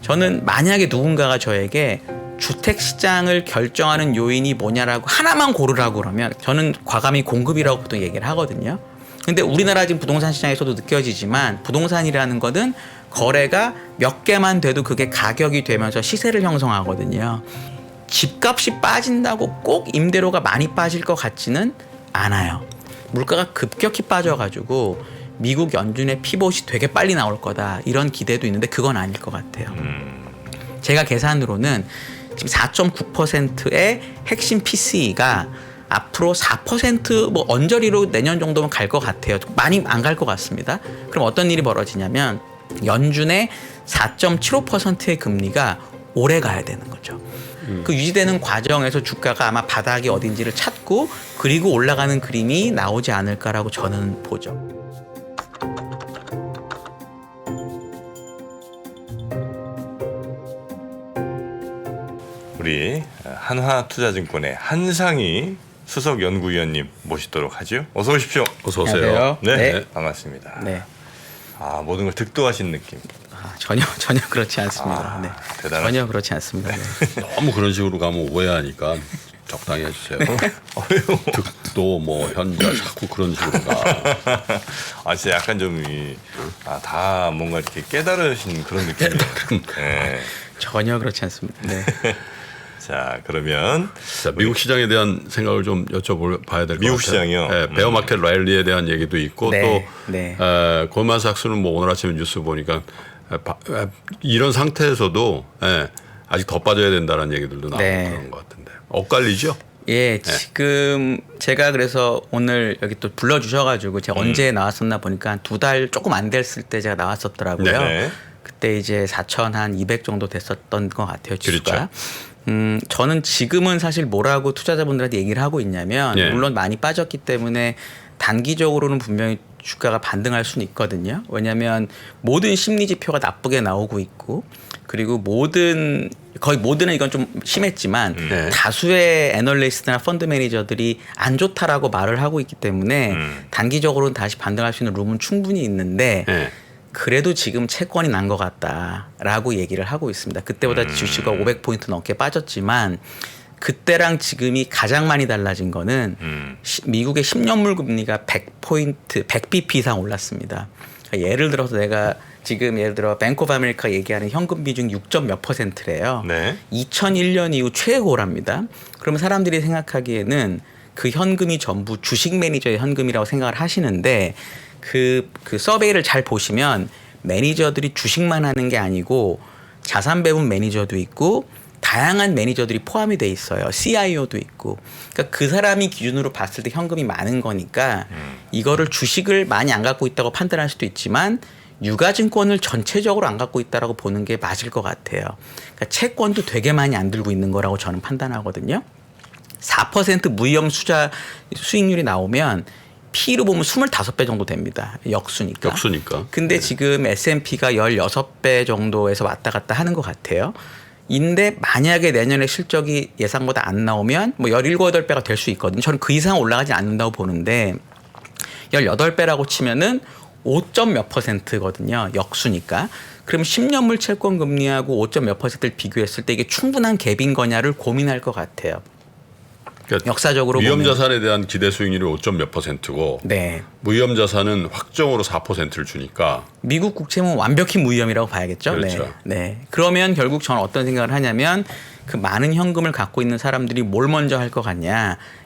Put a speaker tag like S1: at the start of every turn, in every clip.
S1: 저는 만약에 누군가가 저에게 주택 시장을 결정하는 요인이 뭐냐라고 하나만 고르라고 그러면 저는 과감히 공급이라고 보통 얘기를 하거든요. 근데 우리나라 지금 부동산 시장에서도 느껴지지만 부동산이라는 것은 거래가 몇 개만 돼도 그게 가격이 되면서 시세를 형성하거든요. 집값이 빠진다고 꼭 임대료가 많이 빠질 것 같지는 않아요. 물가가 급격히 빠져가지고 미국 연준의 피봇이 되게 빨리 나올 거다 이런 기대도 있는데 그건 아닐 것 같아요. 제가 계산으로는 지금 4.9%의 핵심 PCE가 앞으로 4% 뭐 언저리로 내년 정도면 갈 것 같아요. 많이 안 갈 것 같습니다. 그럼 어떤 일이 벌어지냐면 연준의 4.75%의 금리가 오래 가야 되는 거죠. 그 유지되는 과정에서 주가가 아마 바닥이 어딘지를 찾고 그리고 올라가는 그림이 나오지 않을까라고 저는 보죠.
S2: 우리 한화투자증권의 한상희 수석연구위원님 모시도록 하죠. 어서 오십시오.
S3: 어서 오세요.
S1: 안녕하세요.
S2: 네,
S1: 네.
S2: 반갑습니다.
S1: 네.
S2: 모든 걸 득도하신 느낌.
S1: 전혀 그렇지 않습니다. 네.
S2: 대단하시다.
S1: 전혀 그렇지 않습니다. 네.
S3: 너무 그런 식으로 가면 오해하니까 적당히 해주세요. 득도 뭐 현자 자꾸 그런 식으로 가.
S2: 진짜 약간 좀 다 뭔가 이렇게 깨달으신 그런 느낌이에요. 네.
S1: 전혀 그렇지 않습니다. 네.
S2: 자, 그러면
S3: 자, 미국 시장에 대한 생각을 좀 여쭤봐야 될 것 같아요.
S2: 미국 시장이요?
S3: 네, 베어마켓 랠리에 대한 얘기도 있고
S1: 네,
S3: 또
S1: 네.
S3: 골만삭스는 뭐 오늘 아침에 뉴스 보니까 이런 상태에서도 아직 더 빠져야 된다는 얘기들도 나오고
S1: 네.
S3: 그런 것 같은데 엇갈리죠?
S1: 예, 지금 제가 그래서 오늘 여기 또 불러주셔가지고 제가 언제 나왔었나 보니까 한 2달 조금 안 됐을 때 제가 나왔었더라고요.
S2: 네네.
S1: 그때 이제 4,200 정도 됐었던 것 같아요, 지수가.
S3: 그렇죠.
S1: 저는 지금은 사실 뭐라고 투자자분들한테 얘기를 하고 있냐면
S3: 예.
S1: 물론 많이 빠졌기 때문에 단기적으로는 분명히 주가가 반등할 수는 있거든요. 왜냐하면 모든 심리 지표가 나쁘게 나오고 있고 그리고 거의 모든은 이건 좀 심했지만
S3: 네.
S1: 다수의 애널리스트나 펀드 매니저들이 안 좋다라고 말을 하고 있기 때문에 단기적으로는 다시 반등할 수 있는 룸은 충분히 있는데
S3: 네.
S1: 그래도 지금 채권이 난 것 같다라고 얘기를 하고 있습니다. 그때보다 주식가 500포인트 넘게 빠졌지만 그때랑 지금이 가장 많이 달라진 거는 미국의 10년물 금리가 100포인트, 100bp 이상 올랐습니다. 그러니까 예를 들어서 내가 지금 예를 들어 뱅크 오브 아메리카 얘기하는 현금 비중 6몇 %래요.
S2: 네.
S1: 2001년 이후 최고랍니다. 그러면 사람들이 생각하기에는 그 현금이 전부 주식 매니저의 현금이라고 생각을 하시는데 그 서베이를 잘 보시면 매니저들이 주식만 하는 게 아니고 자산 배분 매니저도 있고 다양한 매니저들이 포함이 돼 있어요. CIO도 있고. 그러니까 그 사람이 기준으로 봤을 때 현금이 많은 거니까 이거를 주식을 많이 안 갖고 있다고 판단할 수도 있지만 유가증권을 전체적으로 안 갖고 있다라고 보는 게 맞을 것 같아요. 그러니까 채권도 되게 많이 안 들고 있는 거라고 저는 판단하거든요. 4% 무위험 수익률이 나오면 P로 보면 25배 정도 됩니다. 역수니까. 근데 지금 S&P가 16배 정도에서 왔다 갔다 하는 것 같아요. 인데 만약에 내년에 실적이 예상보다 안 나오면 뭐 17, 8배가 될 수 있거든요. 저는 그 이상 올라가지 않는다고 보는데 18배라고 치면은 5점 몇 %거든요. 역수니까. 그럼 10년물 채권 금리하고 5점 몇 %를 비교했을 때 이게 충분한 갭인 거냐를 고민할 것 같아요.
S3: 그러니까
S1: 역사적으로
S3: 위험
S1: 보면.
S3: 자산에 대한 기대 수익률이 5점 몇 %고
S1: 네.
S3: 무위험 자산은 확정으로 4%를 주니까
S1: 미국 국채는 완벽히 무위험이라고 봐야겠죠.
S3: 그렇죠.
S1: 네. 네. 그러면 결국 저는 어떤 생각을 하냐면 그 많은 현금을 갖고 있는 사람들이 뭘 먼저 할 것 같냐.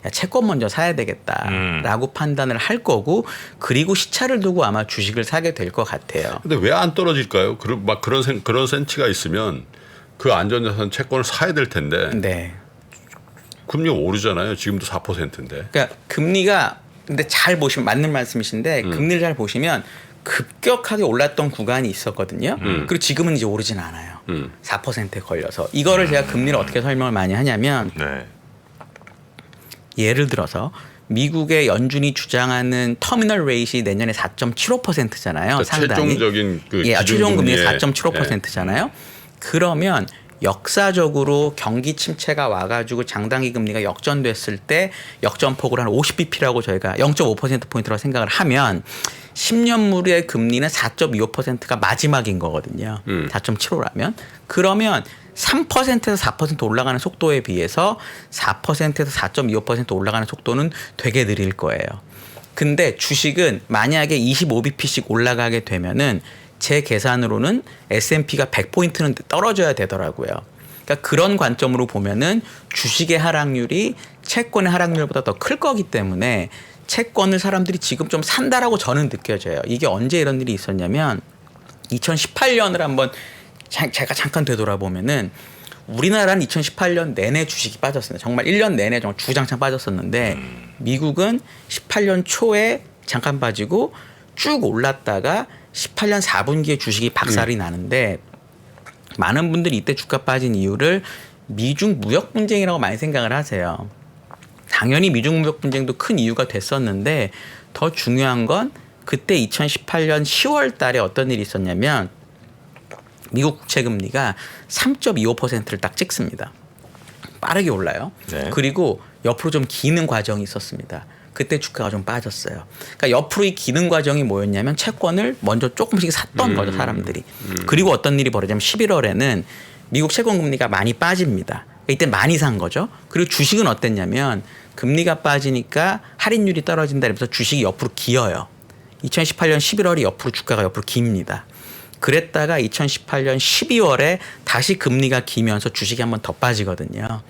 S1: 야, 채권 먼저 사야 되겠다라고 판단을 할 거고 그리고 시차를 두고 아마 주식을 사게 될 것 같아요.
S3: 근데 왜 안 떨어질까요? 그런 센치가 있으면 그 안전자산 채권을 사야 될 텐데
S1: 네.
S3: 금리가 오르잖아요. 지금도 4%인데.
S1: 그러니까 금리가 근데 잘 보시면 맞는 말씀이신데 금리를 잘 보시면 급격하게 올랐던 구간이 있었거든요. 그리고 지금은 이제 오르진 않아요. 4%에 걸려서 이거를 제가 금리를 어떻게 설명을 많이 하냐면
S2: 네.
S1: 예를 들어서 미국의 연준이 주장하는 터미널 레이트이 내년에 4.75%잖아요.
S3: 그러니까
S1: 상당히.
S3: 최종적인 그
S1: 최종 금리가
S3: 기준금리의
S1: 4.75%잖아요. 그러면 역사적으로 경기 침체가 와가지고 장단기 금리가 역전됐을 때 역전폭으로 한 50bp라고 저희가 0.5%포인트라고 생각을 하면 10년물의 금리는 4.25%가 마지막인 거거든요. 4.75라면. 그러면 3%에서 4% 올라가는 속도에 비해서 4%에서 4.25% 올라가는 속도는 되게 느릴 거예요. 근데 주식은 만약에 25bp씩 올라가게 되면은 제 계산으로는 S&P가 100포인트는 떨어져야 되더라고요. 그러니까 그런 관점으로 보면은 주식의 하락률이 채권의 하락률보다 더 클 거기 때문에 채권을 사람들이 지금 좀 산다라고 저는 느껴져요. 이게 언제 이런 일이 있었냐면 2018년을 한번 제가 잠깐 되돌아보면은 우리나라는 2018년 내내 주식이 빠졌습니다. 정말 1년 내내 정말 주장창 빠졌었는데 미국은 18년 초에 잠깐 빠지고 쭉 올랐다가 18년 4분기에 주식이 박살이 나는데 많은 분들이 이때 주가 빠진 이유를 미중 무역 분쟁이라고 많이 생각을 하세요. 당연히 미중 무역 분쟁도 큰 이유가 됐었는데 더 중요한 건 그때 2018년 10월 달에 어떤 일이 있었냐면 미국 국채 금리가 3.25%를 딱 찍습니다. 빠르게 올라요.
S2: 네.
S1: 그리고 옆으로 좀 기는 과정이 있었습니다. 그때 주가가 좀 빠졌어요. 그러니까 옆으로 이 기는 과정이 뭐였냐면 채권을 먼저 조금씩 샀던 거죠, 사람들이. 그리고 어떤 일이 벌어지냐면 11월에는 미국 채권 금리가 많이 빠집니다. 그러니까 이때 많이 산 거죠. 그리고 주식은 어땠냐면 금리가 빠지니까 할인율이 떨어진다 이러면서 주식이 옆으로 기어요. 2018년 11월이 옆으로 주가가 옆으로 깁니다. 그랬다가 2018년 12월에 다시 금리가 기면서 주식이 한번 더 빠지거든요.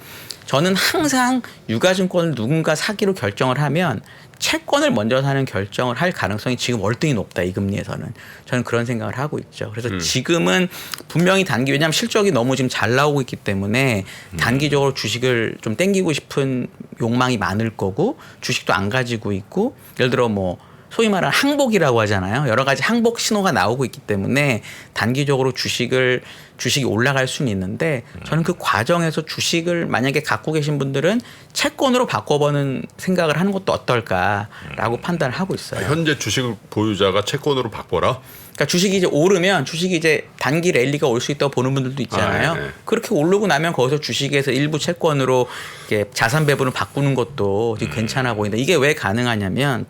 S1: 저는 항상 유가증권을 누군가 사기로 결정을 하면 채권을 먼저 사는 결정을 할 가능성이 지금 월등히 높다. 이 금리에서는. 저는 그런 생각을 하고 있죠. 그래서 지금은 분명히 단기 왜냐하면 실적이 너무 지금 잘 나오고 있기 때문에 단기적으로 주식을 좀 땡기고 싶은 욕망이 많을 거고 주식도 안 가지고 있고 예를 들어 뭐 소위 말하는 항복이라고 하잖아요. 여러 가지 항복 신호가 나오고 있기 때문에 단기적으로 주식이 올라갈 수는 있는데 저는 그 과정에서 주식을 만약에 갖고 계신 분들은 채권으로 바꿔보는 생각을 하는 것도 어떨까라고 판단을 하고 있어요.
S3: 현재 주식 보유자가 채권으로 바꿔라?
S1: 그러니까 주식이 이제 오르면 주식이 이제 단기 랠리가 올 수 있다고 보는 분들도 있잖아요.
S3: 네.
S1: 그렇게 오르고 나면 거기서 주식에서 일부 채권으로 이렇게 자산 배분을 바꾸는 것도 되게 괜찮아 보인다. 이게 왜 가능하냐면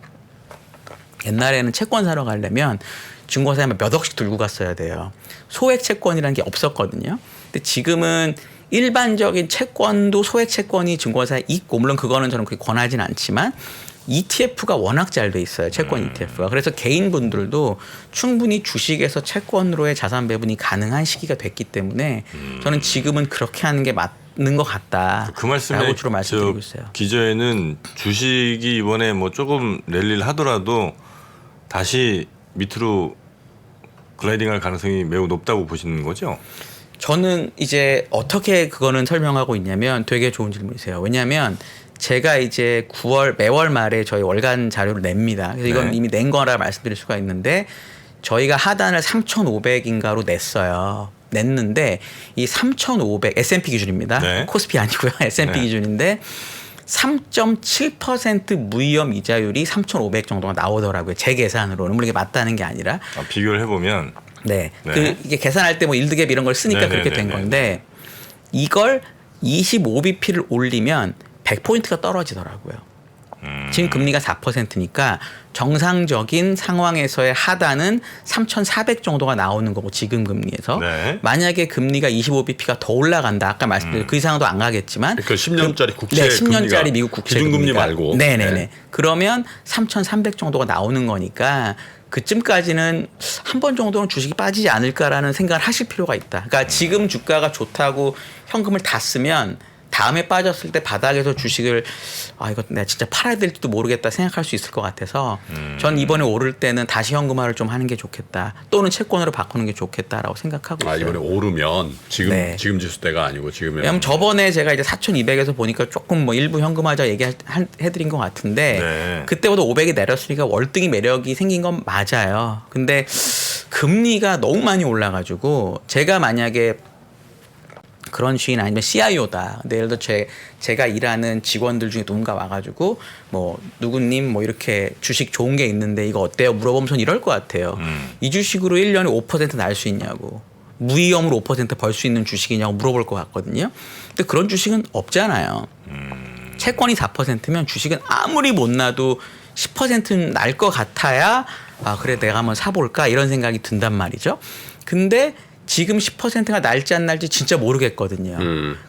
S1: 옛날에는 채권 사러 가려면 증권사에 몇 억씩 들고 갔어야 돼요. 소액 채권이라는 게 없었거든요. 근데 지금은 일반적인 채권도 소액 채권이 증권사에 있고 물론 그거는 저는 그렇게 권하진 않지만 ETF가 워낙 잘 돼 있어요. 채권 ETF가. 그래서 개인분들도 충분히 주식에서 채권으로의 자산 배분이 가능한 시기가 됐기 때문에 저는 지금은 그렇게 하는 게 맞는 것 같다.
S2: 그 말씀에
S1: 라고 주로 말씀드리고 있어요.
S2: 기저에는 주식이 이번에 뭐 조금 랠리를 하더라도 다시 밑으로 글라이딩할 가능성이 매우 높다고 보시는 거죠?
S1: 저는 이제 어떻게 그거는 설명하고 있냐면 되게 좋은 질문이세요. 왜냐하면 제가 이제 9월 매월 말에 저희 월간 자료를 냅니다. 그래서 이건
S2: 네.
S1: 이미 낸 거라 말씀드릴 수가 있는데 저희가 하단을 3,500인가로 냈어요. 냈는데 이 3,500 S&P 기준입니다.
S2: 네.
S1: 코스피 아니고요. S&P
S2: 네.
S1: 기준인데 3.7% 무위험 이자율이 3,500 정도가 나오더라고요. 제 계산으로는 물론 이게 맞다는 게 아니라.
S2: 비교를 해보면
S1: 네.
S2: 네.
S1: 이게 계산할 때 뭐 일드갭 이런 걸 쓰니까 그렇게 된 건데 이걸 25bp를 올리면 100포인트가 떨어지더라고요. 지금 금리가 4%니까 정상적인 상황에서의 하단은 3,400 정도가 나오는 거고 지금 금리에서
S2: 네.
S1: 만약에 금리가 25bp가 더 올라간다. 아까 말씀드린 그 이상도 안 가겠지만
S3: 그러니까 10년짜리 국채
S1: 네, 10년짜리
S3: 금리가
S1: 미국 국채
S3: 기준금리
S1: 금리가
S3: 말고.
S1: 네네네.
S3: 네.
S1: 그러면 3,300 정도가 나오는 거니까 그쯤까지는 한 번 정도는 주식이 빠지지 않을까라는 생각을 하실 필요가 있다. 그러니까 지금 주가가 좋다고 현금을 다 쓰면 다음에 빠졌을 때 바닥에서 주식을 이거 내가 진짜 팔아야 될지도 모르겠다 생각할 수 있을 것 같아서 전 이번에 오를 때는 다시 현금화를 좀 하는 게 좋겠다. 또는 채권으로 바꾸는 게 좋겠다라고 생각하고 있어요.
S3: 이번에 오르면
S1: 네.
S3: 지금 지수대가 아니고 지금은
S1: 왜냐면 저번에 제가 이제 4,200에서 보니까 조금 뭐 일부 현금화자 얘기해드린 것 같은데
S2: 네.
S1: 그때보다 500이 내렸으니까 월등히 매력이 생긴 건 맞아요. 근데 금리가 너무 많이 올라가지고 제가 만약에 그런 주인 아니면 CIO다. 근데 예를 들어 제가 일하는 직원들 중에 누군가 와가지고 뭐 누구님 뭐 이렇게 주식 좋은 게 있는데 이거 어때요? 물어보면 전 이럴 것 같아요. 이 주식으로 1년에 5% 날 수 있냐고. 무위험으로 5%벌 수 있는 주식이냐고 물어볼 것 같거든요. 근데 그런 주식은 없잖아요. 채권이 4%면 주식은 아무리 못 나도 10%는 날 것 같아야 아 그래 내가 한번 사볼까 이런 생각이 든단 말이죠. 근데 지금 10%가 날지 안 날지 진짜 모르겠거든요.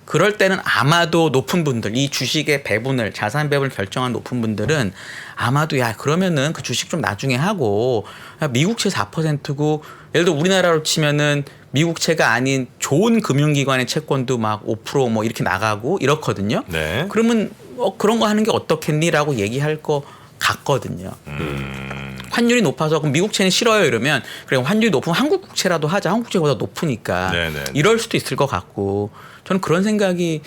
S1: 그럴 때는 아마도 높은 분들, 이 주식의 배분을, 자산 배분을 결정한 높은 분들은 아마도 야 그러면은 그 주식 좀 나중에 하고 미국채 4%고 예를 들어 우리나라로 치면은 미국채가 아닌 좋은 금융기관의 채권도 막 5% 뭐 이렇게 나가고 이렇거든요.
S2: 네.
S1: 그러면 그런 거 하는 게 어떻겠니라고 얘기할 거 같거든요. 환율이 높아서 그럼 미국채는 싫어요 이러면 그래 환율이 높으면 한국 국채라도 하자. 한국 국채보다 높으니까
S2: 네네.
S1: 이럴 수도 있을 것 같고 저는 그런 생각이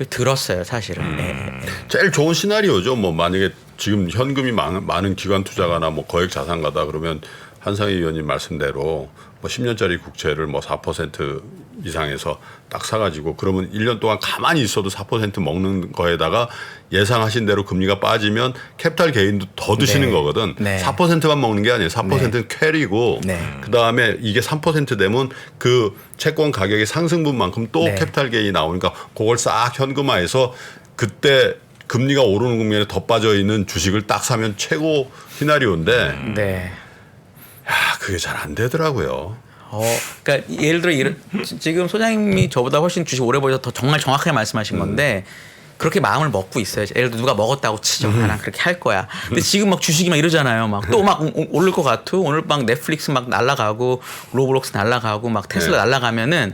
S1: 들었어요 사실은. 네.
S3: 제일 좋은 시나리오죠. 뭐 만약에 지금 현금이 많은 기관 투자가나 뭐 거액 자산가다 그러면 한상희 의원님 말씀대로 뭐 10년짜리 국채를 뭐 4% 이상에서 딱 사가지고 그러면 1년 동안 가만히 있어도 4% 먹는 거에다가 예상하신 대로 금리가 빠지면 캐피탈 게인도 더 드시는
S1: 네.
S3: 거거든.
S1: 네.
S3: 4%만 먹는 게 아니에요. 4%는 캐리고
S1: 네.
S3: 그다음에 이게 3% 되면 그 채권 가격의 상승분만큼 또
S1: 네.
S3: 캐피탈 게인이 나오니까 그걸 싹 현금화해서 그때 금리가 오르는 국면에 더 빠져 있는 주식을 딱 사면 최고 시나리오인데
S1: 네.
S3: 야, 그게 잘 안 되더라고요.
S1: 그러니까 예를 들어 지금 소장님이 저보다 훨씬 주식 오래 보셔서 더 정말 정확하게 말씀하신 건데 그렇게 마음을 먹고 있어요. 예를 들어 누가 먹었다고 치죠. 난 그렇게 할 거야. 근데 지금 막 주식이 막 이러잖아요. 막 또 막 오를 것 같고 오늘 막 넷플릭스 막 날라가고 로블록스 날라가고 막 테슬라 날라가면은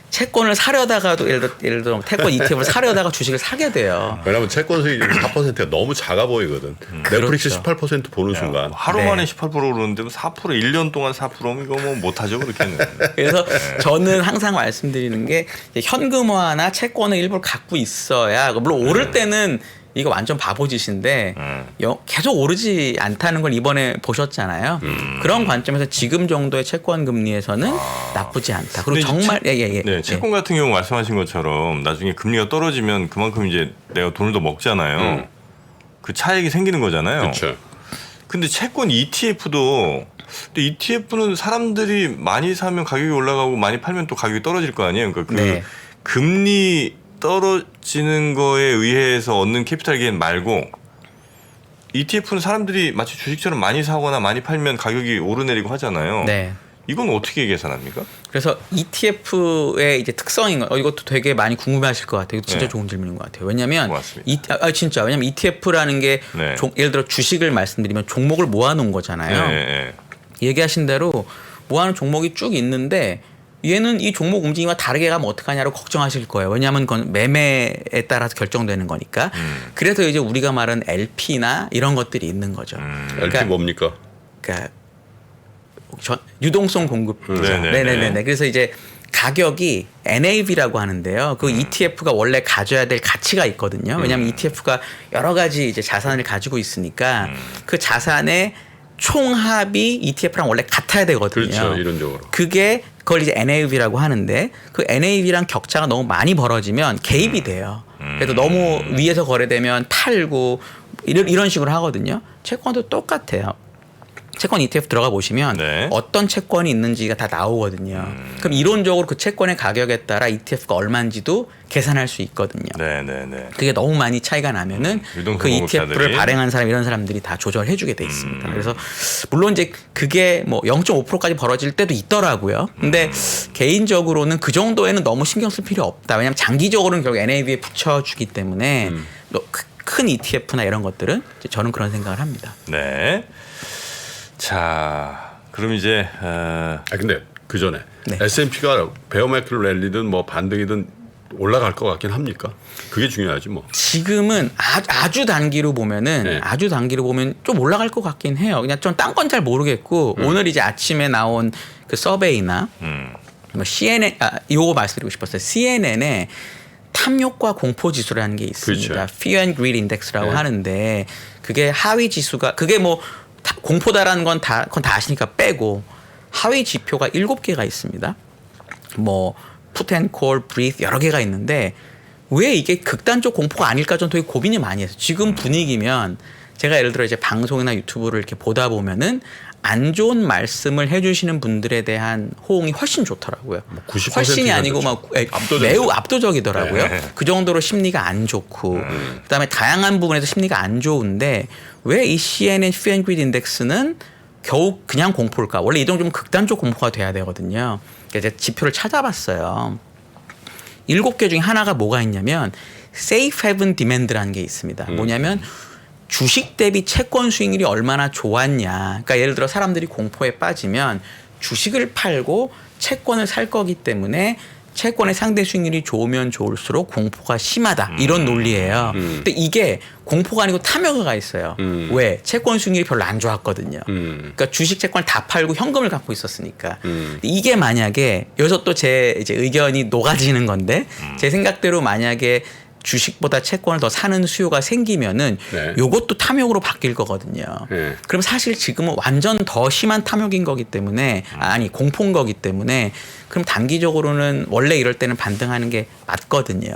S1: 채권을 사려다가도 예를 들어 채권 ETF를 사려다가 주식을 사게 돼요.
S3: 왜냐하면 채권 수익률이 4%가 너무 작아 보이거든. 넷플릭스
S1: 그렇죠.
S3: 18% 보는 순간.
S2: 하루
S1: 네.
S2: 만에 18% 오르는데 4% 1년 동안 4%면 이거 뭐 못하죠 그렇게는.
S1: 그래서 저는 항상 말씀드리는 게 현금화나 채권을 일부러 갖고 있어야 물론 오를 때는 이거 완전 바보짓인데 계속 오르지 않다는 걸 이번에 보셨잖아요. 그런 관점에서 지금 정도의 채권 금리에서는 나쁘지 않다. 그리고
S2: 근데
S1: 정말 예.
S2: 네, 채권 같은 경우 말씀하신 것처럼 나중에 금리가 떨어지면 그만큼 이제 내가 돈을 더 먹잖아요. 그 차익이 생기는 거잖아요.
S3: 그렇죠.
S2: 근데 채권 ETF도 근데 ETF는 사람들이 많이 사면 가격이 올라가고 많이 팔면 또 가격이 떨어질 거 아니에요. 그러니까 그
S1: 네.
S2: 금리 떨어지는 거에 의해서 얻는 캐피탈 게인 말고 ETF는 사람들이 마치 주식처럼 많이 사거나 많이 팔면 가격이 오르내리고 하잖아요.
S1: 네.
S2: 이건 어떻게 계산합니까?
S1: 그래서 ETF의 이제 특성인 거 이것도 되게 많이 궁금해하실 것 같아요. 이거 진짜
S2: 네.
S1: 좋은 질문인 것 같아요. 왜냐하면
S2: 고맙습니다.
S1: 진짜 왜냐하면 ETF라는 게
S2: 네.
S1: 예를 들어 주식을 말씀드리면 종목을 모아놓은 거잖아요.
S2: 네.
S1: 얘기하신 대로 모아놓은 종목이 쭉 있는데 얘는 이 종목 움직임과 다르게 가면 어떡하냐고 걱정하실 거예요. 왜냐하면 그건 매매에 따라서 결정되는 거니까. 그래서 이제 우리가 말하는 LP나 이런 것들이 있는 거죠.
S3: LP 뭡니까?
S1: 그러니까 유동성 공급. 네네네. 그래서 이제 가격이 NAV라고 하는데요. 그 ETF가 원래 가져야 될 가치가 있거든요. 왜냐하면 ETF가 여러 가지 이제 자산을 가지고 있으니까 그 자산의 총합이 ETF랑 원래 같아야 되거든요.
S3: 그렇죠. 이론적으로.
S1: 그걸 이제 NAV라고 하는데 그 NAV랑 격차가 너무 많이 벌어지면 개입이 돼요. 그래서 너무 위에서 거래되면 팔고 이런 식으로 하거든요. 채권도 똑같아요. 채권 ETF 들어가 보시면
S2: 네.
S1: 어떤 채권이 있는지가 다 나오거든요. 그럼 이론적으로 그 채권의 가격에 따라 ETF가 얼마인지도 계산할 수 있거든요.
S2: 네네네.
S1: 그게 너무 많이 차이가 나면은
S2: 유동성
S1: 그 ETF를
S2: 공급자들이.
S1: 발행한 사람 이런 사람들이 다 조절해주게 돼 있습니다. 그래서 물론 이제 그게 뭐 0.5%까지 벌어질 때도 있더라고요. 근데 개인적으로는 그 정도에는 너무 신경 쓸 필요 없다. 왜냐하면 장기적으로는 결국 NAV에 붙여주기 때문에 큰 ETF나 이런 것들은 저는 그런 생각을 합니다.
S2: 네. 자, 그럼 이제
S3: 근데 그 전에
S1: 네.
S3: S&P가 베어마이클 랠리든 뭐 반등이든 올라갈 것 같긴 합니까? 그게 중요하지 뭐.
S1: 지금은 아주 단기로 보면은
S3: 네.
S1: 아주 단기로 보면 좀 올라갈 것 같긴 해요. 그냥 좀 딴 건 잘 모르겠고 오늘 이제 아침에 나온 그 서베이나 뭐 CNN 요거 말씀드리고 싶었어요. CNN에 탐욕과 공포 지수라는 게 있습니다.
S3: 그렇죠.
S1: Fear and Greed Index라고
S3: 네.
S1: 하는데 그게 하위 지수가 그게 뭐 공포다라는 건 그건 다 아시니까 빼고 하위 지표가 7개가 있습니다. 뭐 put and call, breathe 여러 개가 있는데 왜 이게 극단적 공포가 아닐까 좀 되게 고민이 많이 했어요. 지금 분위기면 제가 예를 들어 이제 방송이나 유튜브를 이렇게 보다 보면은 안 좋은 말씀을 해주시는 분들에 대한 호응이 훨씬 좋더라고요.
S3: 90%
S1: 훨씬이 아니고
S3: 이상
S1: 막
S3: 압도적이죠.
S1: 매우 압도적이더라고요.
S2: 네.
S1: 그 정도로 심리가 안 좋고 그다음에 다양한 부분에서 심리가 안 좋은데 왜 이 CNN Fear and Greed 인덱스는 겨우 그냥 공포일까? 원래 이 정도 좀 극단적 공포가 돼야 되거든요. 그래서 제가 지표를 찾아봤어요. 7개 중에 하나가 뭐가 있냐면 Safe Haven Demand라는 게 있습니다. 뭐냐면 주식 대비 채권 수익률이 얼마나 좋았냐. 그러니까 예를 들어 사람들이 공포에 빠지면 주식을 팔고 채권을 살 거기 때문에 채권의 상대 수익률이 좋으면 좋을수록 공포가 심하다. 이런 논리예요. 근데 이게 공포가 아니고 탐욕가 있어요. 왜? 채권 수익률이 별로 안 좋았거든요. 그러니까 주식 채권을 다 팔고 현금을 갖고 있었으니까. 이게 만약에 여기서 또 제 이제 의견이 녹아지는 건데 제 생각대로 만약에 주식보다 채권을 더 사는 수요가 생기면은
S3: 네.
S1: 요것도 탐욕으로 바뀔 거거든요.
S3: 네.
S1: 그럼 사실 지금은 완전 더 심한 탐욕인 거기 때문에 아니 공포인 거기 때문에 그럼 단기적으로는 원래 이럴 때는 반등하는 게 맞거든요.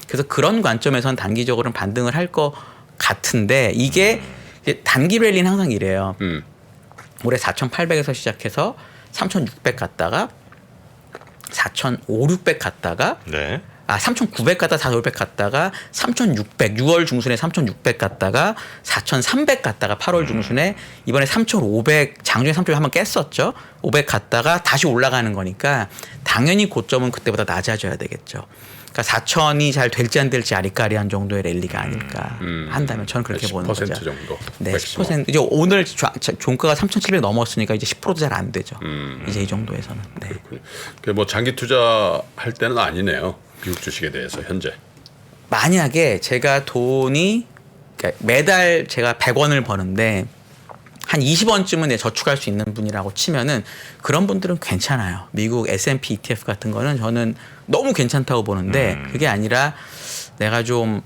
S1: 그래서 그런 관점에선 단기적으로는 반등을 할 것 같은데 이게 이제 단기 랠리는 항상 이래요. 올해 4,800에서 시작해서 3,600 갔다가 4,500, 600 갔다가
S2: 네.
S1: 3,900 갔다 4,500 갔다가 3,600 6월 중순에 3,600 갔다가 4,300 갔다가 8월 중순에 이번에 3,500 장중에 3,500 한번 깼었죠. 500 갔다가 다시 올라가는 거니까 당연히 고점은 그때보다 낮아져야 되겠죠. 그러니까 4,000이 잘 될지 안 될지 아리까리한 정도의 랠리가 아닐까 한다면 저는 그렇게 보는 거죠.
S3: 10% 정도.
S1: 네,
S3: 맥시멈.
S1: 10%. 이제 오늘 종가가 3,700 넘었으니까 이제 10%도 잘 안 되죠. 이제 이 정도에서는. 네.
S3: 뭐 장기 투자할 때는 아니네요. 미국 주식에 대해서 현재.
S1: 만약에 제가 돈이 그러니까 매달 제가 100원을 버는데 한 20원쯤은 저축할 수 있는 분이라고 치면은 그런 분들은 괜찮아요. 미국 S&P ETF 같은 거는 저는 너무 괜찮다고 보는데 그게 아니라 내가 좀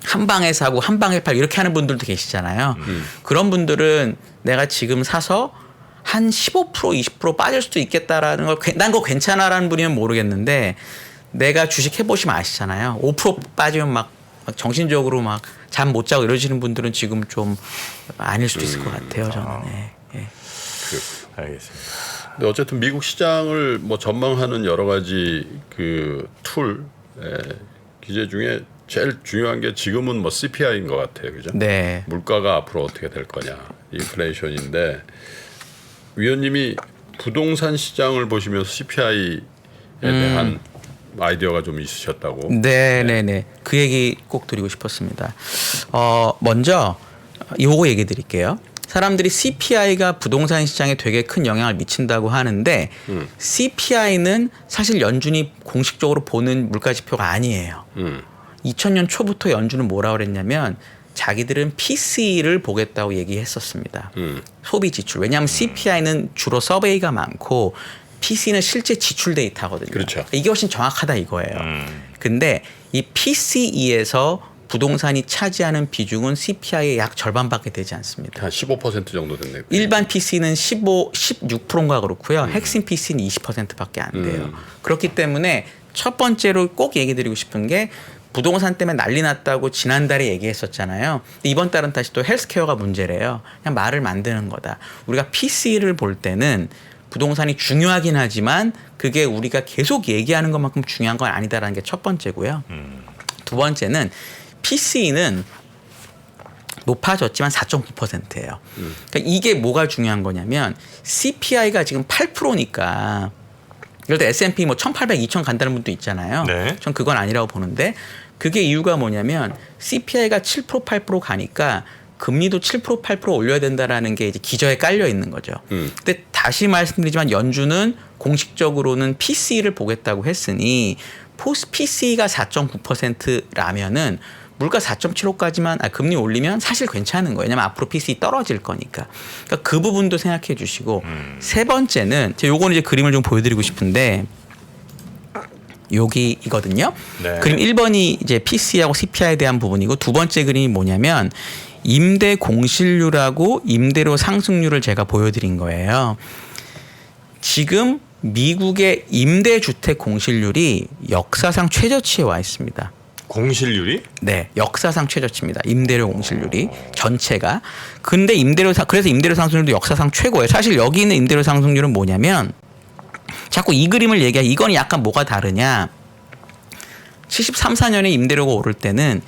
S1: 한 방에 사고 한 방에 팔고 이렇게 하는 분들도 계시잖아요. 그런 분들은 내가 지금 사서 한 15% 20% 빠질 수도 있겠다라는 걸 난 그거 괜찮아라는 분이면 모르겠는데 내가 주식 해보시면 아시잖아요. 5% 빠지면 막 정신적으로 막 잠 못 자고 이러시는 분들은 지금 좀 아닐 수도 있을 것 같아요. 저는. 네. 네.
S2: 알겠습니다.
S3: 근데 어쨌든 미국 시장을 뭐 전망하는 여러 가지 그 툴 기재 중에 제일 중요한 게 지금은 뭐 CPI인 것 같아요, 그죠?
S1: 네.
S3: 물가가 앞으로 어떻게 될 거냐, 인플레이션인데 위원님이 부동산 시장을 보시면서 CPI에 대한 아이디어가 좀 있으셨다고.
S1: 네네네. 그 얘기 꼭 드리고 싶었습니다. 먼저 요거 얘기 드릴게요. 사람들이 CPI가 부동산 시장에 되게 큰 영향을 미친다고 하는데 CPI는 사실 연준이 공식적으로 보는 물가 지표가 아니에요. 2000년 초부터 연준은 뭐라 그랬냐면 자기들은 PC를 보겠다고 얘기했었습니다. 소비 지출. 왜냐하면 CPI는 주로 서베이가 많고 PC는 실제 지출 데이터거든요.
S3: 그렇죠.
S1: 이게 훨씬 정확하다 이거예요. 근데 이 PCE에서 부동산이 차지하는 비중은 CPI의 약 절반밖에 되지 않습니다.
S3: 한 15% 정도 됐네요.
S1: 일반 PC는 16%인가 그렇고요. 핵심 PC는 20%밖에 안 돼요. 그렇기 때문에 첫 번째로 꼭 얘기 드리고 싶은 게 부동산 때문에 난리 났다고 지난달에 얘기했었잖아요. 근데 이번 달은 다시 또 헬스케어가 문제래요. 그냥 말을 만드는 거다. 우리가 PC를 볼 때는 부동산이 중요하긴 하지만 그게 우리가 계속 얘기하는 것만큼 중요한 건 아니다라는 게 첫 번째고요. 두 번째는 PC는 높아졌지만 4.9%예요. 그러니까 이게 뭐가 중요한 거냐면 CPI가 지금 8%니까 예를 들어 S&P 뭐 1,800, 2,000 간다는 분도 있잖아요.
S2: 네.
S1: 전 그건 아니라고 보는데 그게 이유가 뭐냐면 CPI가 7% 8% 가니까 금리도 7% 8% 올려야 된다라는 게 이제 기저에 깔려 있는 거죠. 근데 다시 말씀드리지만 연준은 공식적으로는 PC를 보겠다고 했으니 PC가 4.9%라면은 물가 4.75까지만 금리 올리면 사실 괜찮은 거예요. 왜냐면 앞으로 PC 떨어질 거니까. 그러니까 그 부분도 생각해 주시고 세 번째는 제가 요거는 이제 그림을 좀 보여드리고 싶은데 여기이거든요.
S2: 네.
S1: 그림 1번이 이제 PC하고 CPI에 대한 부분이고 두 번째 그림이 뭐냐면 임대 공실률하고 임대료 상승률을 제가 보여드린 거예요. 지금 미국의 임대주택 공실률이 역사상 최저치에 와 있습니다.
S2: 공실률이?
S1: 네, 역사상 최저치입니다. 임대료 공실률이 전체가. 근데 그래서 임대료 상승률도 역사상 최고예요. 사실 여기 있는 임대료 상승률은 뭐냐면 자꾸 이 그림을 얘기해. 이건 약간 뭐가 다르냐? 73, 4년에 임대료가 오를 때는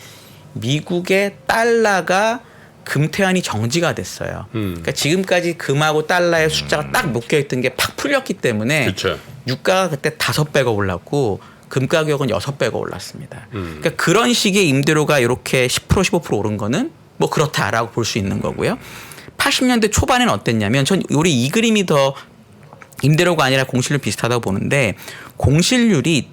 S1: 미국의 달러가 금태환이 정지가 됐어요. 그러니까 지금까지 금하고 달러의 숫자가 딱 묶여있던 게 팍 풀렸기 때문에
S3: 그쵸.
S1: 유가가 그때 5배가 올랐고 금 가격은 6배가 올랐습니다. 그러니까 그런 식의 임대료가 이렇게 10% 15% 오른 거는 뭐 그렇다라고 볼 수 있는 거고요. 80년대 초반에는 어땠냐면 전 우리 이 그림이 더 임대료가 아니라 공실률 비슷하다고 보는데 공실률이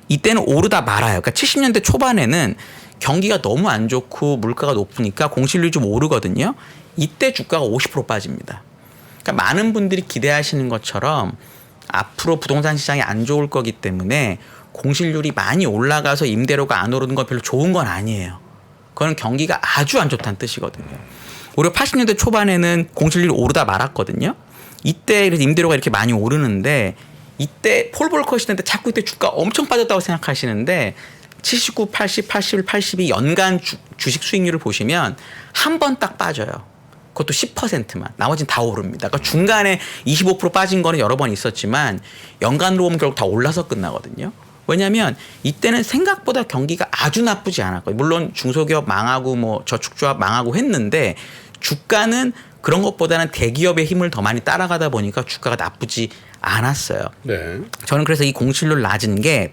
S1: 이때는 오르다 말아요. 그러니까 70년대 초반에는 경기가 너무 안 좋고 물가가 높으니까 공실률이 좀 오르거든요. 이때 주가가 50% 빠집니다. 그러니까 많은 분들이 기대하시는 것처럼 앞으로 부동산 시장이 안 좋을 거기 때문에 공실률이 많이 올라가서 임대료가 안 오르는 건 별로 좋은 건 아니에요. 그건 경기가 아주 안 좋다는 뜻이거든요. 오히려 80년대 초반에는 공실률이 오르다 말았거든요. 이때 임대료가 이렇게 많이 오르는데 이때 폴 볼커 시대 때 자꾸 이때 주가 엄청 빠졌다고 생각하시는데 79, 80, 81, 82 연간 주식 수익률을 보시면 한 번 딱 빠져요. 그것도 10%만. 나머지는 다 오릅니다. 그러니까 중간에 25% 빠진 거는 여러 번 있었지만 연간으로 보면 결국 다 올라서 끝나거든요. 왜냐하면 이때는 생각보다 경기가 아주 나쁘지 않았거든요. 물론 중소기업 망하고 뭐 저축조합 망하고 했는데 주가는 그런 것보다는 대기업의 힘을 더 많이 따라가다 보니까 주가가 나쁘지 않았어요.
S3: 네.
S1: 저는 그래서 이 공실률 낮은 게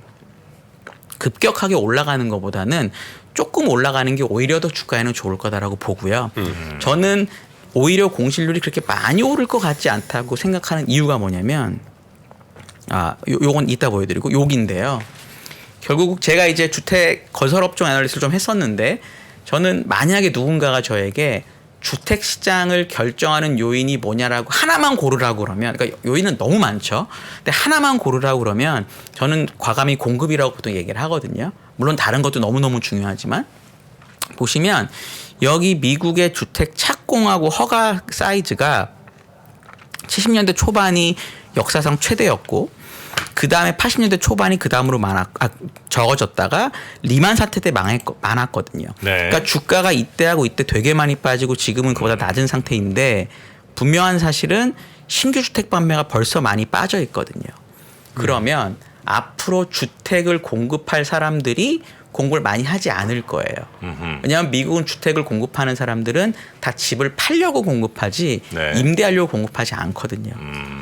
S1: 급격하게 올라가는 것보다는 조금 올라가는 게 오히려 더 주가에는 좋을 거다라고 보고요. 저는 오히려 공실률이 그렇게 많이 오를 것 같지 않다고 생각하는 이유가 뭐냐면 요건 이따 보여드리고 여기인데요. 결국 제가 이제 주택 건설업종 애널리스트를 좀 했었는데 저는 만약에 누군가가 저에게 주택 시장을 결정하는 요인이 뭐냐라고 하나만 고르라고 그러면 그러니까 요인은 너무 많죠. 근데 하나만 고르라고 그러면 저는 과감히 공급이라고 보통 얘기를 하거든요. 물론 다른 것도 너무너무 중요하지만 보시면 여기 미국의 주택 착공하고 허가 사이즈가 70년대 초반이 역사상 최대였고 그 다음에 80년대 초반이 그 다음으로 적어졌다가 리만 사태 때 많았거든요.
S2: 네.
S1: 그러니까 주가가 이때하고 이때 되게 많이 빠지고 지금은 그보다 낮은 상태인데 분명한 사실은 신규 주택 판매가 벌써 많이 빠져 있거든요. 그러면 앞으로 주택을 공급할 사람들이 공급을 많이 하지 않을 거예요. 왜냐하면 미국은 주택을 공급하는 사람들은 다 집을 팔려고 공급하지
S2: 네.
S1: 임대하려고 공급하지 않거든요.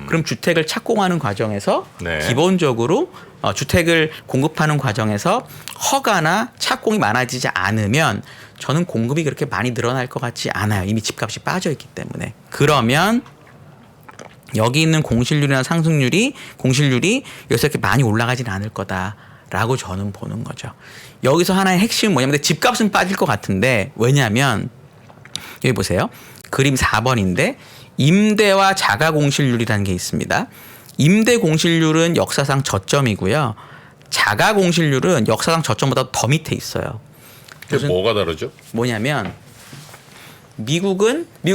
S1: 그럼 주택을 착공하는 과정에서
S2: 네.
S1: 기본적으로 주택을 공급하는 과정에서 허가나 착공이 많아지지 않으면 저는 공급이 그렇게 많이 늘어날 것 같지 않아요. 이미 집값이 빠져 있기 때문에. 그러면 여기 있는 공실률이나 공실률이 여기서 이렇게 많이 올라가지는 않을 거다라고 저는 보는 거죠. 여기서 하나의 핵심은 뭐냐면 집값은 빠질 것 같은데 왜냐하면 여기 보세요. 그림 4번인데 임대와 자가 공실률이라는 게 있습니다. 임대 공실률은 역사상 저점이고요. 자가 공실률은 역사상 저점보다 더 밑에 있어요.
S3: 그게 뭐가 다르죠?
S1: 뭐냐면 미국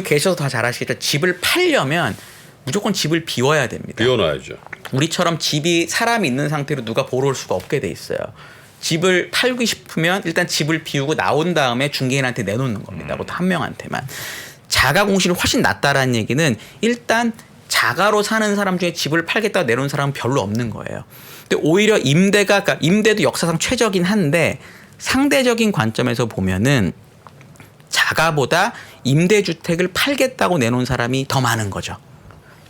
S1: 계셔서 다 잘 아시겠죠. 집을 팔려면 무조건 집을 비워야 됩니다.
S3: 비워놔야죠.
S1: 우리처럼 집이 사람이 있는 상태로 누가 보러 올 수가 없게 돼 있어요. 집을 팔고 싶으면 일단 집을 비우고 나온 다음에 중개인한테 내놓는 겁니다. 그것도 한 명한테만. 자가 공실이 훨씬 낮다라는 얘기는 일단 자가로 사는 사람 중에 집을 팔겠다고 내놓은 사람은 별로 없는 거예요. 근데 오히려 그러니까 임대도 역사상 최저긴 한데 상대적인 관점에서 보면은 자가보다 임대주택을 팔겠다고 내놓은 사람이 더 많은 거죠.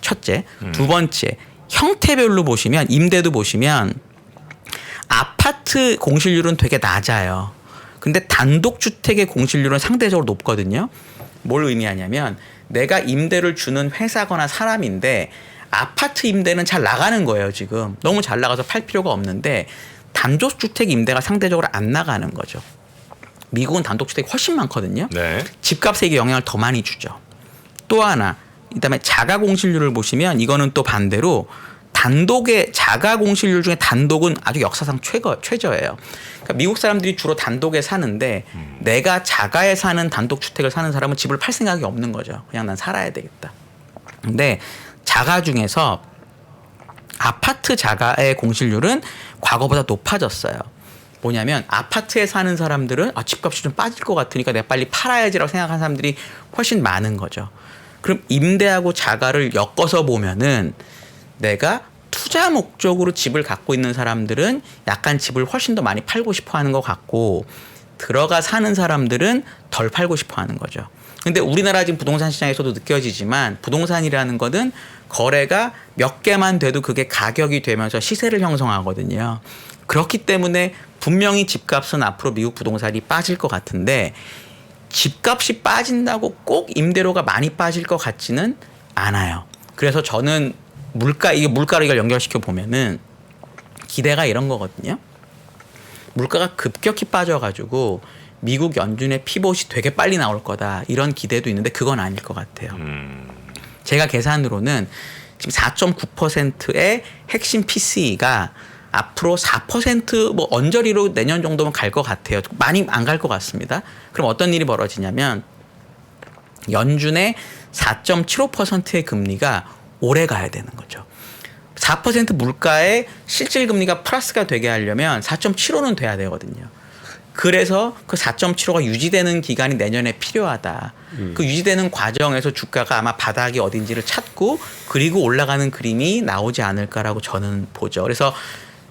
S1: 첫째. 두 번째. 형태별로 보시면 임대도 보시면 아파트 공실률은 되게 낮아요. 근데 단독주택의 공실률은 상대적으로 높거든요. 뭘 의미하냐면 내가 임대를 주는 회사거나 사람인데 아파트 임대는 잘 나가는 거예요. 지금 너무 잘 나가서 팔 필요가 없는데 단독주택 임대가 상대적으로 안 나가는 거죠. 미국은 단독주택이 훨씬 많거든요.
S2: 네.
S1: 집값에 이게 영향을 더 많이 주죠. 또 하나 그다음에 자가 공실률을 보시면 이거는 또 반대로 단독의 자가 공실률 중에 단독은 아주 역사상 최저예요. 그러니까 미국 사람들이 주로 단독에 사는데 내가 자가에 사는 단독주택을 사는 사람은 집을 팔 생각이 없는 거죠. 그냥 난 살아야 되겠다. 근데 자가 중에서 아파트 자가의 공실률은 과거보다 높아졌어요. 뭐냐면 아파트에 사는 사람들은 집값이 좀 빠질 것 같으니까 내가 빨리 팔아야지라고 생각하는 사람들이 훨씬 많은 거죠. 그럼 임대하고 자가를 엮어서 보면은 내가 투자 목적으로 집을 갖고 있는 사람들은 약간 집을 훨씬 더 많이 팔고 싶어 하는 것 같고 들어가 사는 사람들은 덜 팔고 싶어 하는 거죠. 근데 우리나라 지금 부동산 시장에서도 느껴지지만 부동산이라는 거는 거래가 몇 개만 돼도 그게 가격이 되면서 시세를 형성하거든요. 그렇기 때문에 분명히 집값은 앞으로 미국 부동산이 빠질 것 같은데 집값이 빠진다고 꼭 임대료가 많이 빠질 것 같지는 않아요. 그래서 저는 물가로 이걸 연결시켜 보면은 기대가 이런 거거든요. 물가가 급격히 빠져가지고 미국 연준의 피봇이 되게 빨리 나올 거다 이런 기대도 있는데 그건 아닐 것 같아요. 제가 계산으로는 지금 4.9%의 핵심 PCE가 앞으로 4% 언저리로 내년 정도면 갈 것 같아요. 많이 안 갈 것 같습니다. 그럼 어떤 일이 벌어지냐면 연준의 4.75%의 금리가 오래 가야 되는 거죠. 4% 물가의 실질 금리가 플러스가 되게 하려면 4.75는 돼야 되거든요. 그래서 그 4.75가 유지되는 기간이 내년에 필요하다. 그 유지되는 과정에서 주가가 아마 바닥이 어딘지를 찾고 그리고 올라가는 그림이 나오지 않을까라고 저는 보죠. 그래서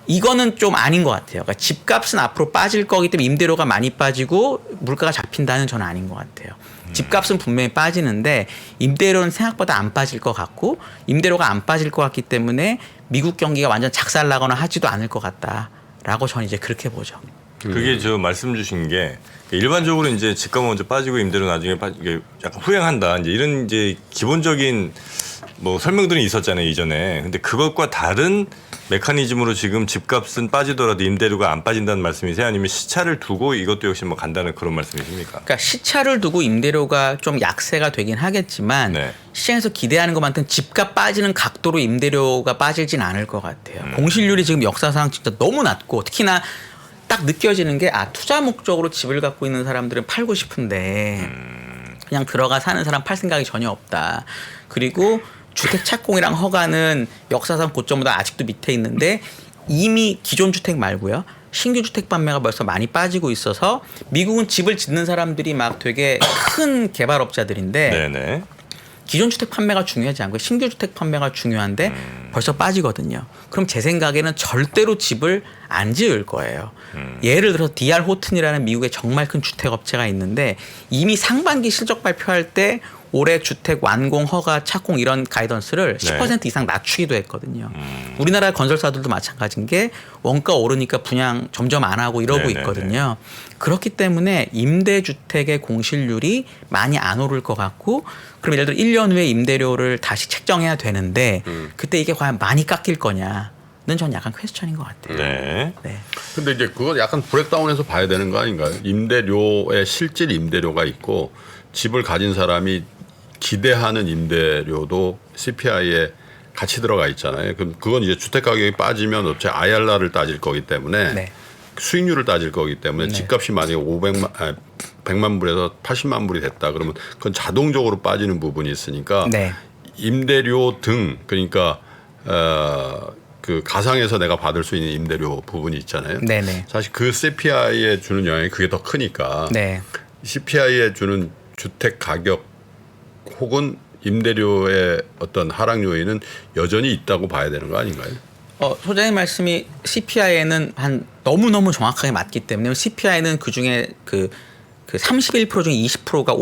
S1: 이거는 좀 아닌 것 같아요. 그러니까 집값은 앞으로 빠질 거기 때문에 임대료가 많이 빠지고 물가가 잡힌다는 저는 아닌 것 같아요. 집값은 분명히 빠지는데 임대료는 생각보다 안 빠질 것 같고 임대료가 안 빠질 것 같기 때문에 미국 경기가 완전 작살나거나 하지도 않을 것 같다라고 저는 이제 그렇게 보죠.
S2: 그게 저 말씀 주신 게 일반적으로 이제 집값 먼저 빠지고 임대료 나중에 빠지게 약간 후행한다. 이제 이런 이제 기본적인 뭐 설명들은 있었잖아요 이전에. 근데 그것과 다른 메커니즘으로 지금 집값은 빠지더라도 임대료가 안 빠진다는 말씀이세요? 아니면 시차를 두고 이것도 역시 뭐 간다는 그런 말씀이십니까?
S1: 그러니까 시차를 두고 임대료가 좀 약세가 되긴 하겠지만
S2: 네.
S1: 시장에서 기대하는 것만큼 집값 빠지는 각도로 임대료가 빠지진 않을 것 같아요. 공실률이 지금 역사상 진짜 너무 낮고 특히나 딱 느껴지는 게 투자 목적으로 집을 갖고 있는 사람들은 팔고 싶은데 그냥 들어가 사는 사람 팔 생각이 전혀 없다. 그리고 주택 착공이랑 허가는 역사상 고점보다 아직도 밑에 있는데 이미 기존 주택 말고요. 신규 주택 판매가 벌써 많이 빠지고 있어서 미국은 집을 짓는 사람들이 막 되게 큰 개발업자들인데
S2: 네네.
S1: 기존 주택 판매가 중요하지 않고 신규 주택 판매가 중요한데 벌써 빠지거든요. 그럼 제 생각에는 절대로 집을 안 지을 거예요. 예를 들어서 DR 호튼이라는 미국의 정말 큰 주택 업체가 있는데 이미 상반기 실적 발표할 때 올해 주택 완공, 허가, 착공 이런 가이던스를 10% 이상 낮추기도 했거든요. 우리나라 건설사들도 마찬가지인 게 원가 오르니까 분양 점점 안 하고 이러고
S2: 네네네.
S1: 있거든요. 그렇기 때문에 임대주택의 공실률이 많이 안 오를 것 같고 그럼 예를 들어 1년 후에 임대료를 다시 책정해야 되는데 그때 이게 과연 많이 깎일 거냐는 전 약간 퀘스천인 것 같아요.
S2: 네.
S1: 네.
S3: 근데 이제 그거 약간 브렉다운해서 봐야 되는 거 아닌가요? 임대료의 실질 임대료가 있고 집을 가진 사람이 기대하는 임대료도 CPI에 같이 들어가 있잖아요. 그럼 그건 이제 주택 가격이 빠지면 어째 IRR을 따질 거기 때문에
S1: 네.
S3: 수익률을 따질 거기 때문에
S1: 네.
S3: 집값이 만약에 100만 불에서 80만 불이 됐다 그러면 그건 자동적으로 빠지는 부분이 있으니까
S1: 네.
S3: 임대료 등 그러니까 그 가상에서 내가 받을 수 있는 임대료 부분이 있잖아요.
S1: 네네.
S3: 사실 그 CPI에 주는 영향이 그게 더 크니까
S1: 네.
S3: CPI에 주는 주택 가격 혹은 임대료의 어떤 하락 요인은 여전히 있다고 봐야 되는 거 아닌가요?
S1: 소장님 말씀이 CPI에는 한 너무너무 정확하게 맞기 때문에 CPI는 그중에 그 31% 중에 20%가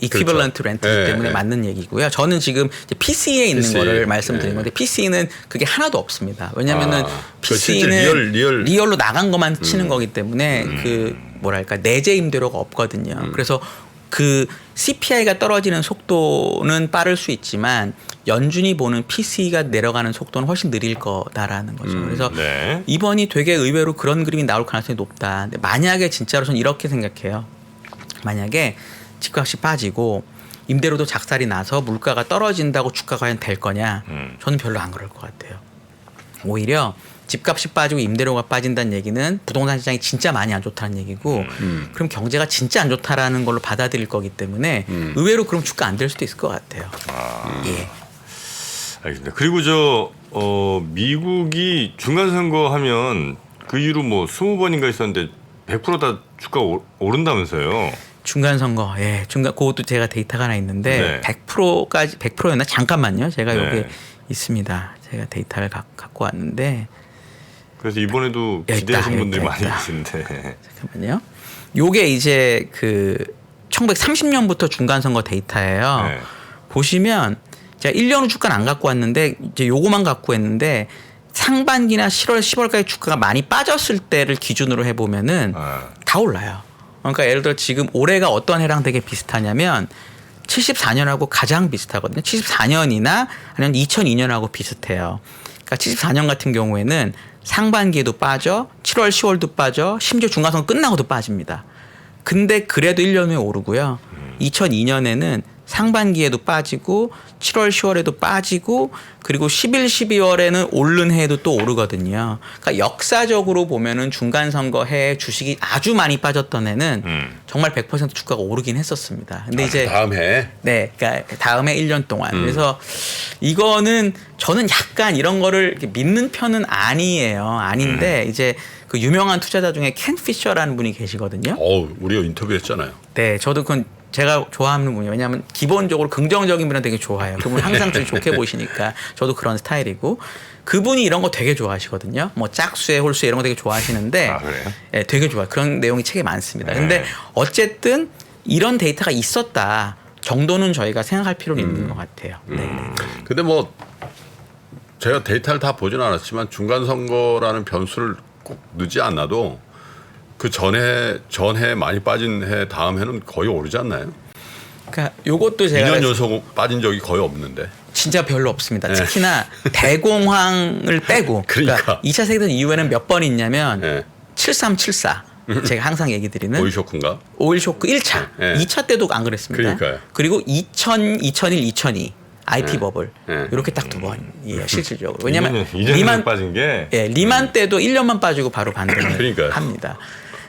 S1: 이퀴벌런트 렌트이기
S3: 네,
S1: 때문에
S3: 네.
S1: 맞는 얘기고요. 저는 지금 이제 PC에 있는
S3: PC.
S1: 거를 말씀드린
S3: 네.
S1: 건데 PC는 그게 하나도 없습니다. 왜냐면은
S3: 그 실제
S1: PC는
S3: 리얼.
S1: 로 나간 것만 치는 거기 때문에 그 뭐랄까 내재 임대료가 없거든요. 그래서 그 CPI가 떨어지는 속도는 빠를 수 있지만 연준이 보는 PC가 내려가는 속도는 훨씬 느릴 거다라는 거죠. 그래서
S2: 네.
S1: 이번이 되게 의외로 그런 그림이 나올 가능성이 높다. 근데 만약에 진짜로 저는 이렇게 생각해요. 만약에 집값이 빠지고 임대료도 작살이 나서 물가가 떨어진다고 주가가 과연 될 거냐? 저는 별로 안 그럴 것 같아요. 오히려 집값이 빠지고 임대료가 빠진다는 얘기는 부동산 시장이 진짜 많이 안 좋다는 얘기고 그럼 경제가 진짜 안 좋다라는 걸로 받아들일 거기 때문에 의외로 그럼 주가 안 될 수도 있을 것 같아요. 예.
S2: 알겠습니다. 그리고 미국이 중간 선거 하면 그 이후로 뭐 20번인가 있었는데 100% 다 주가 오른다면서요.
S1: 중간 선거, 예, 중간 그것도 제가 데이터가 하나 있는데
S2: 네.
S1: 100%까지 100%였나? 잠깐만요, 제가
S2: 네.
S1: 여기 있습니다. 제가 데이터를 갖고 왔는데
S2: 그래서 이번에도
S1: 여기
S2: 기대하신
S1: 있다,
S2: 분들이
S1: 여기
S2: 많이
S1: 있다.
S2: 계신데.
S1: 잠깐만요. 요게 이제 그 1930년부터 중간 선거 데이터예요.
S2: 네.
S1: 보시면 제가 1년 후 주가는 안 갖고 왔는데 이제 요거만 갖고 했는데 상반기나 7월, 10월까지 주가가 많이 빠졌을 때를 기준으로 해보면은
S2: 아.
S1: 다 올라요. 그러니까 예를 들어 지금 올해가 어떤 해랑 되게 비슷하냐면 74년하고 가장 비슷하거든요. 74년이나 아니면 2002년하고 비슷해요. 그러니까 74년 같은 경우에는 상반기에도 빠져, 7월, 10월도 빠져, 심지어 중간선거 끝나고도 빠집니다. 근데 그래도 1년 후에 오르고요. 2002년에는 상반기에도 빠지고 7월, 10월에도 빠지고 그리고 11, 12월에는 오른 해에도 또 오르거든요. 그러니까 역사적으로 보면은 중간 선거 해에 주식이 아주 많이 빠졌던 해는 정말 100% 주가가 오르긴 했었습니다. 근데 이제
S3: 다음 해.
S1: 네, 그러니까 다음에 1년 동안. 그래서 이거는 저는 약간 이런 거를 이렇게 믿는 편은 아니에요. 아닌데 이제 그 유명한 투자자 중에 켄 피셔라는 분이 계시거든요.
S3: 우리가 인터뷰했잖아요.
S1: 네, 저도 그건 제가 좋아하는 분이에요. 왜냐하면 기본적으로 긍정적인 분은 되게 좋아해요. 그분 항상 좀 좋게 보시니까 저도 그런 스타일이고 그분이 이런 거 되게 좋아하시거든요. 뭐 짝수에 홀수에 이런 거 되게 좋아하시는데
S2: 아, 그래요?
S1: 네, 되게 좋아요. 그런 내용이 책에 많습니다.
S2: 네.
S1: 근데 어쨌든 이런 데이터가 있었다 정도는 저희가 생각할 필요는 있는 것 같아요. 네.
S3: 근데 뭐 제가 데이터를 다 보진 않았지만 중간 선거라는 변수를 꼭 넣지 않아도 그 전해 많이 빠진 해 다음 해는 거의 오르지 않나요?
S1: 그러니까 요것도 제가
S3: 2년 연속 빠진 적이 거의 없는데.
S1: 진짜 별로 없습니다.
S3: 네.
S1: 특히나 대공황을 빼고
S3: 그러니까.
S1: 2차 세계대전 이후에는 몇 번 있냐면
S3: 네.
S1: 7374 제가 항상 얘기 드리는
S3: 오일 쇼크인가?
S1: 오일 쇼크 1차,
S3: 네.
S1: 2차 때도 안 그랬습니다.
S3: 그러니까요.
S1: 그리고 2000, 2001, 2002 IP 버블
S3: 네.
S1: 이렇게 딱 두 번이에요 실질적으로. 왜냐하면
S2: 2년
S1: 리만
S2: 빠진 게
S1: 리만 때도 1년만 빠지고 바로 반등을
S3: 그러니까요.
S1: 합니다.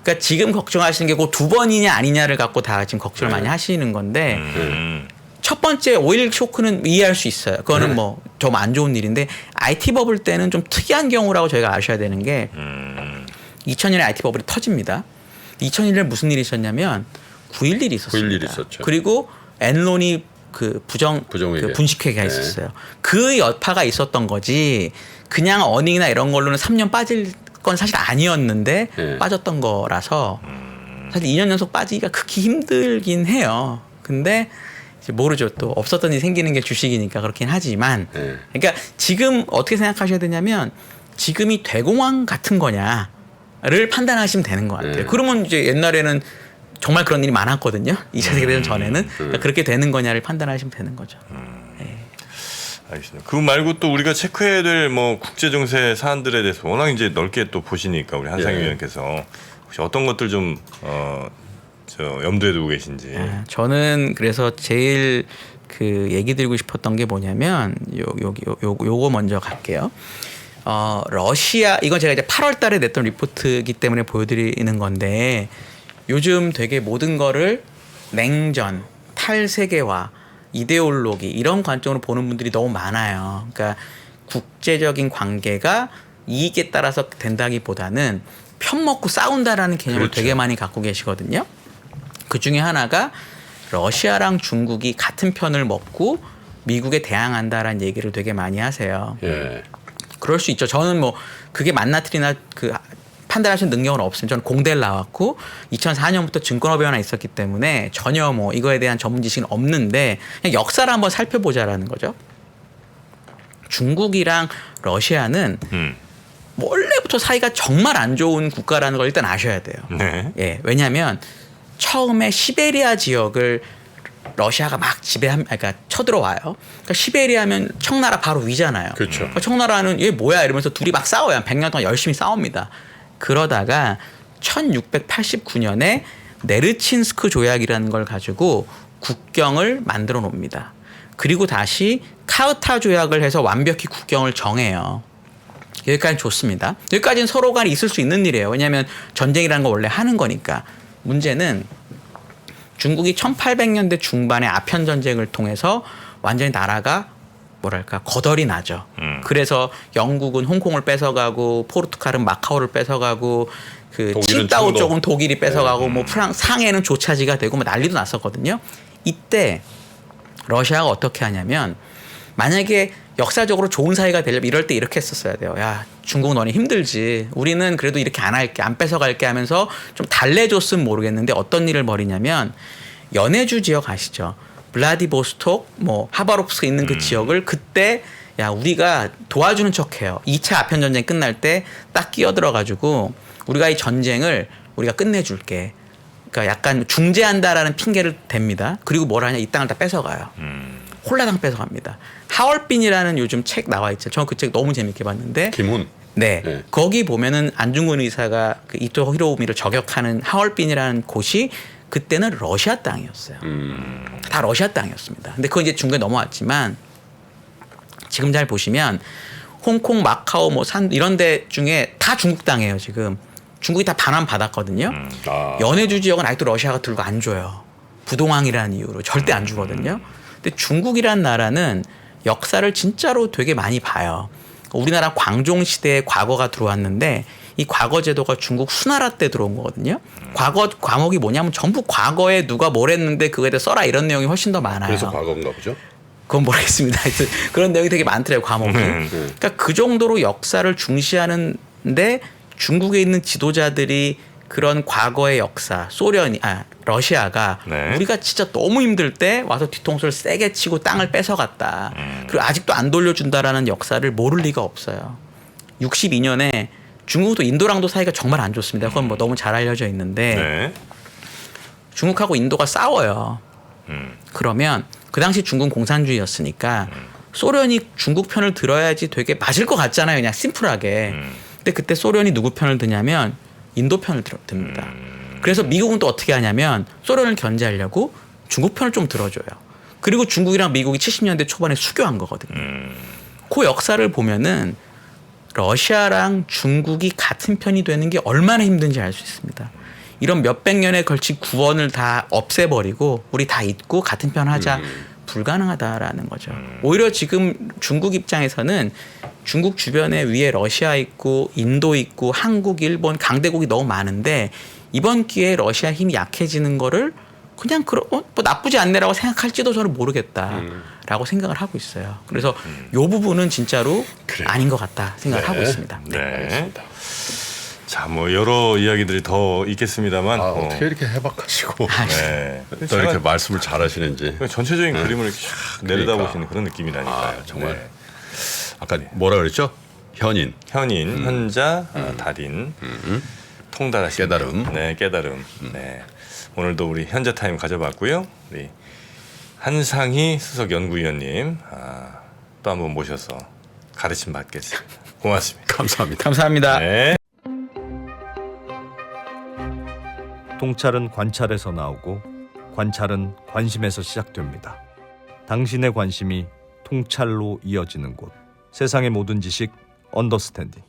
S1: 그러니까 지금 걱정하시는 게 그 두 번이냐 아니냐를 갖고 다 지금 걱정을
S3: 네.
S1: 많이 하시는 건데
S2: 음.
S1: 첫 번째 오일 쇼크는 이해할 수 있어요. 그거는
S3: 네.
S1: 뭐 좀 안 좋은 일인데 IT 버블 때는 좀 특이한 경우라고 저희가 아셔야 되는 게 2000년에 IT 버블이 터집니다. 2001년에 무슨 일이 있었냐면 9.11이 있었습니다.
S3: 9.11 있었죠.
S1: 그리고 엔론이 그
S3: 부정회계.
S1: 그 분식회계가
S3: 네.
S1: 있었어요. 그 여파가 있었던 거지 그냥 어닝이나 이런 걸로는 3년 빠질 건 사실 아니었는데
S3: 네.
S1: 빠졌던 거라서 사실 2년 연속 빠지기가 극히 힘들긴 해요. 근데 이제 모르죠. 또 없었던 일이 생기는 게 주식이니까 그렇긴 하지만
S3: 네.
S1: 그러니까 지금 어떻게 생각하셔야 되냐면 지금이 대공황 같은 거냐를 판단하시면 되는 것 같아요.
S3: 네.
S1: 그러면 이제 옛날에는 정말 그런 일이 많았거든요. 2차 세계대전 전에는 그러니까 그렇게 되는 거냐를 판단하시면 되는 거죠.
S2: 알겠습니다. 그거 말고 또 우리가 체크해야 될 뭐 국제 정세 사안들에 대해서 워낙 이제 넓게 또 보시니까 우리 한상희
S3: 예.
S2: 의원께서 혹시 어떤 것들 좀 염두에 두고 계신지.
S1: 저는 그래서 제일 그 얘기 드리고 싶었던 게 뭐냐면 요거 먼저 갈게요. 러시아 이건 제가 이제 8월 달에 냈던 리포트이기 때문에 보여드리는 건데 요즘 되게 모든 거를 냉전, 탈세계화, 이데올로기 이런 관점으로 보는 분들이 너무 많아요. 그러니까 국제적인 관계가 이익에 따라서 된다기보다는 편 먹고 싸운다라는 개념을
S3: 그렇죠.
S1: 되게 많이 갖고 계시거든요. 그 중에 하나가 러시아랑 중국이 같은 편을 먹고 미국에 대항한다라는 얘기를 되게 많이 하세요.
S3: 예.
S1: 그럴 수 있죠. 저는 뭐 그게 맞나 틀리나 그 판단하시는 능력은 없습니다. 저는 공대를 나왔고 2004년부터 증권업에 하나 있었기 때문에 전혀 뭐 이거에 대한 전문 지식은 없는데 그냥 역사를 한번 살펴보자라는 거죠. 중국이랑 러시아는 원래부터 사이가 정말 안 좋은 국가라는 걸 일단 아셔야 돼요.
S2: 네.
S1: 예, 왜냐하면 처음에 시베리아 지역을 러시아가 막 그러니까 쳐들어와요. 그러니까 시베리아면 청나라 바로 위잖아요.
S3: 그렇죠.
S1: 그러니까 청나라는 얘 뭐야 이러면서 둘이 막 싸워요. 100년 동안 열심히 싸웁니다. 그러다가 1689년에 네르친스크 조약이라는 걸 가지고 국경을 만들어 놓습니다. 그리고 다시 카흐타 조약을 해서 완벽히 국경을 정해요. 여기까지는 좋습니다. 여기까지는 서로 간에 있을 수 있는 일이에요. 왜냐하면 전쟁이라는 거 원래 하는 거니까. 문제는 중국이 1800년대 중반에 아편 전쟁을 통해서 완전히 나라가 뭐랄까 거덜이 나죠. 그래서 영국은 홍콩을 뺏어가고 포르투갈은 마카오를 뺏어가고 그
S3: 독일은
S1: 칭다오
S3: 충도.
S1: 쪽은 독일이 뺏어가고 뭐 프랑스 상해는 조차지가 되고 뭐 난리도 났었거든요. 이때 러시아가 어떻게 하냐면 만약에 역사적으로 좋은 사이가 되려면 이럴 때 이렇게 했었어야 돼요. 야, 중국 너네 힘들지. 우리는 그래도 이렇게 안 할게, 안 뺏어갈게 하면서 좀 달래줬으면 모르겠는데 어떤 일을 벌이냐면 연해주 지역 아시죠? 블라디보스톡, 뭐 하바롭스크 있는 그 지역을 그때 야 우리가 도와주는 척해요. 2차 아편 전쟁 끝날 때 딱 끼어들어가지고 우리가 이 전쟁을 우리가 끝내줄게. 그러니까 약간 중재한다라는 핑계를 댑니다. 그리고 뭘 하냐 이 땅을 다 뺏어가요. 홀라당 뺏어갑니다. 하얼빈이라는 요즘 책 나와 있죠. 저는 그 책 너무 재밌게 봤는데.
S3: 김훈.
S1: 네.
S3: 네.
S1: 거기 보면은 안중근 의사가 그 이토 히로부미를 저격하는 하얼빈이라는 곳이 그때는 러시아 땅이었어요. 다 러시아 땅이었습니다. 근데 그거 이제 중국에 넘어왔지만 지금 잘 보시면 홍콩, 마카오, 뭐 산 이런 데 중에 다 중국 땅이에요. 지금 중국이 다 반환 받았거든요. 연해주 지역은 아직도 러시아가 들고 안 줘요. 부동항이라는 이유로 절대 안 주거든요. 근데 중국이란 나라는 역사를 진짜로 되게 많이 봐요. 우리나라 광종 시대에 과거가 들어왔는데 이 과거 제도가 중국 수나라 때 들어온 거거든요. 과거 과목이 뭐냐면 전부 과거에 누가 뭘 했는데 그거에 대해 써라 이런 내용이 훨씬 더 많아요.
S3: 그래서 과거인가 보죠.
S1: 그건 모르겠습니다. 하여튼 그런 내용이 되게 많더라고요, 과목이. 그러니까 그 정도로 역사를 중시하는데 중국에 있는 지도자들이 그런 과거의 역사, 러시아가
S2: 네.
S1: 우리가 진짜 너무 힘들 때 와서 뒤통수를 세게 치고 땅을 뺏어갔다. 그리고 아직도 안 돌려준다라는 역사를 모를 리가 없어요. 62년에 중국도 인도랑도 사이가 정말 안 좋습니다. 그건 뭐 너무 잘 알려져 있는데
S2: 네.
S1: 중국하고 인도가 싸워요. 그러면 그 당시 중국은 공산주의였으니까 소련이 중국 편을 들어야지 되게 맞을 것 같잖아요. 그냥 심플하게. 근데 그때 소련이 누구 편을 드냐면 인도 편을 듭니다. 그래서 미국은 또 어떻게 하냐면 소련을 견제하려고 중국 편을 좀 들어줘요. 그리고 중국이랑 미국이 70년대 초반에 수교한 거거든요. 그 역사를 보면은 러시아랑 중국이 같은 편이 되는 게 얼마나 힘든지 알 수 있습니다. 이런 몇백 년에 걸친 구원을 다 없애버리고 우리 다 잊고 같은 편 하자. 불가능하다라는 거죠. 오히려 지금 중국 입장에서는 중국 주변에 위에 러시아 있고 인도 있고 한국, 일본 강대국이 너무 많은데 이번 기회에 러시아 힘이 약해지는 거를 그냥 뭐 나쁘지 않네라고 생각할지도 저는 모르겠다라고 생각을 하고 있어요. 그래서 이 부분은 진짜로
S3: 그래요.
S1: 아닌 것 같다 생각을 하고 있습니다.
S2: 네.
S3: 알겠습니다.
S2: 자, 뭐 여러 이야기들이 더 있겠습니다만
S3: 어떻게 이렇게 해박하시고
S2: 네.
S3: 또 이렇게 말씀을 잘하시는지.
S2: 전체적인 그림을 이렇게 쫙 내려다보시는 그런 느낌이라니까요.
S3: 정말.
S2: 네.
S3: 아까 뭐라 그랬죠? 현인.
S2: 현인, 현자, 달인, 통달하신
S3: 깨달음.
S2: 네, 깨달음. 네. 오늘도 우리 현자 타임 가져봤고요. 우리 한상희 수석 연구위원님 또 한번 모셔서 가르침 받겠습니다. 고맙습니다.
S3: 감사합니다.
S1: 감사합니다.
S2: 네.
S4: 통찰은 관찰에서 나오고 관찰은 관심에서 시작됩니다. 당신의 관심이 통찰로 이어지는 곳. 세상의 모든 지식 언더스탠딩.